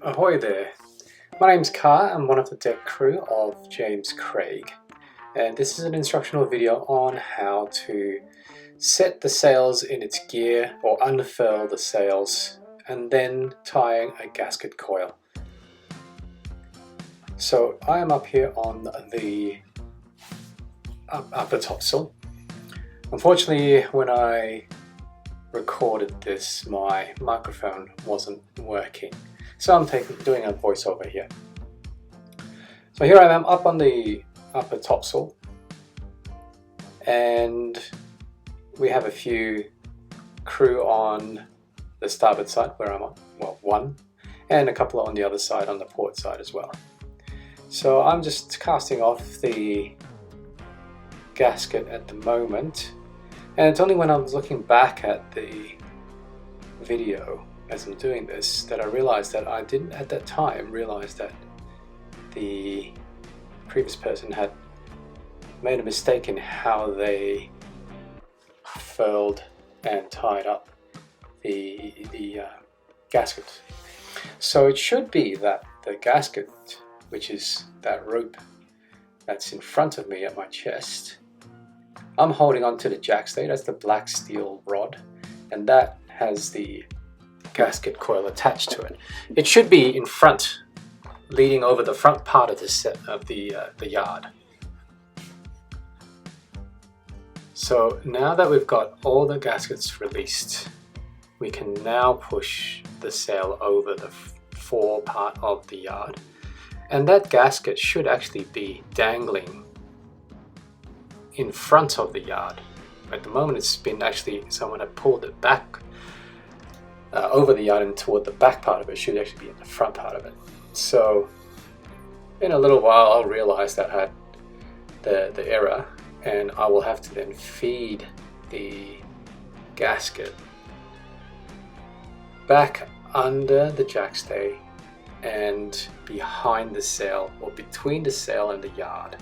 Ahoy there, my name's Car. I'm one of the deck crew of James Craig, and this is an instructional video on how to set the sails in its gear or unfurl the sails and then tying a gasket coil. So I am up here on the upper topsail. Unfortunately, when I recorded this, my microphone wasn't working, so I'm doing a voiceover here. So here I am up on the upper topsail, and we have a few crew on the starboard side where I'm on, well, one, and a couple on the other side on the port side as well. So I'm just casting off the gasket at the moment, and it's only when I was looking back at the video as I'm doing this that I realized that I didn't at that time realize that the previous person had made a mistake in how they furled and tied up the gasket. So it should be that the gasket, which is that rope that's in front of me at my chest, I'm holding on to the jackstay, that's the black steel rod, and that has the gasket coil attached to it. It should be in front, leading over the front part of the yard. So now that we've got all the gaskets released, we can now push the sail over the fore part of the yard, and that gasket should actually be dangling in front of the yard. At the moment it's been actually, someone had pulled it back over the yard, and toward the back part of it should actually be in the front part of it. So in a little while I'll realize that I had the error, and I will have to then feed the gasket back under the jackstay and behind the sail, or between the sail and the yard.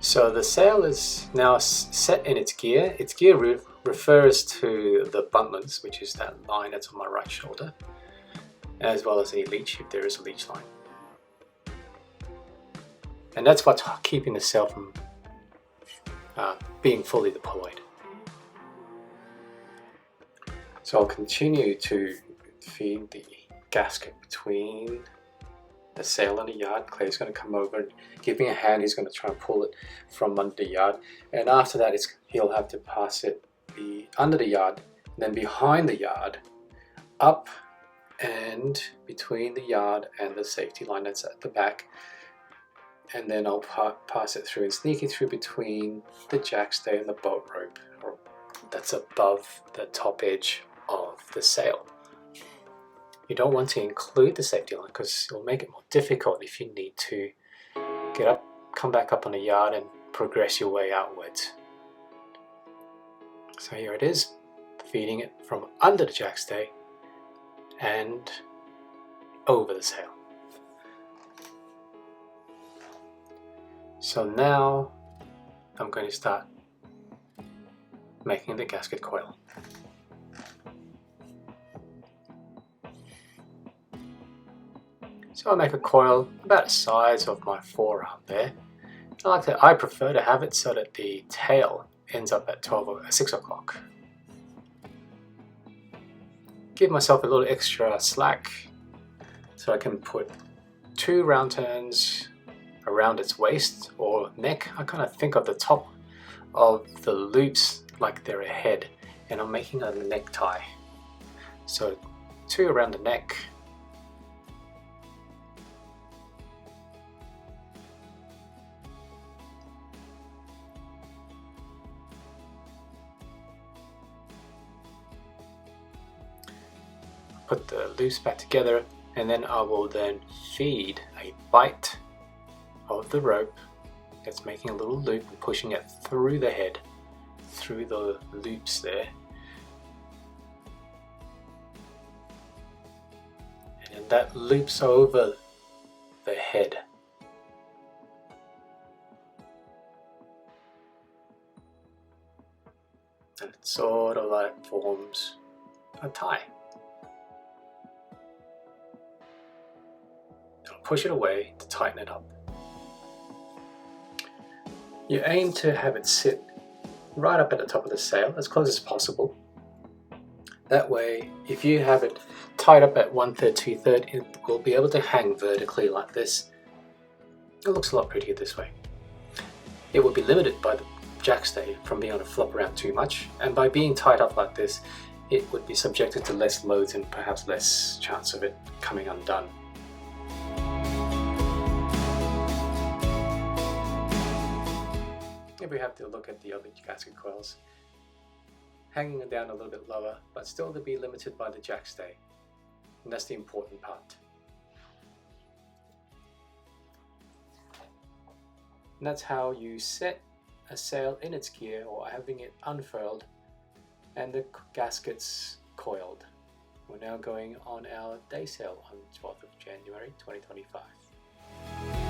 So the sail is now set in its gear. Its gear refers to the buntlines, which is that line that's on my right shoulder, as well as a leech, if there is a leech line. And that's what's keeping the sail from being fully deployed. So I'll continue to feed the gasket between the sail and the yard. Clay's going to come over and give me a hand. He's going to try and pull it from under the yard, and after that he'll have to pass it under the yard, and then behind the yard, up and between the yard and the safety line that's at the back, and then I'll pass it through and sneak it through between the jackstay and the boat rope that's above the top edge of the sail. You don't want to include the safety line because it'll make it more difficult if you need to get up, come back up on the yard and progress your way outwards. So here it is, feeding it from under the jackstay and over the sail. So now I'm going to start making the gasket coil. So I make a coil about the size of my forearm there. I prefer to have it so that the tail ends up at 6 o'clock. Give myself a little extra slack so I can put 2 round turns around its waist or neck. I kind of think of the top of the loops like they're a head, and I'm making a necktie. So 2 around the neck, put the loops back together, and then I will then feed a bite of the rope that's making a little loop and pushing it through the head, through the loops there, and then that loops over the head. and it sort of like forms a tie. I'll push it away to tighten it up. You aim to have it sit right up at the top of the sail, as close as possible. That way, if you have it tied up at 1/3, 2/3, it will be able to hang vertically like this. It looks a lot prettier this way. It will be limited by the jackstay from being able to flop around too much, and by being tied up like this, it would be subjected to less loads and perhaps less chance of it coming undone. If we have to look at the other gasket coils, hanging it down a little bit lower, but still to be limited by the jackstay, and that's the important part. And that's how you set a sail in its gear, or having it unfurled, and the gaskets coiled. We're now going on our day sail on 12th of January 2025.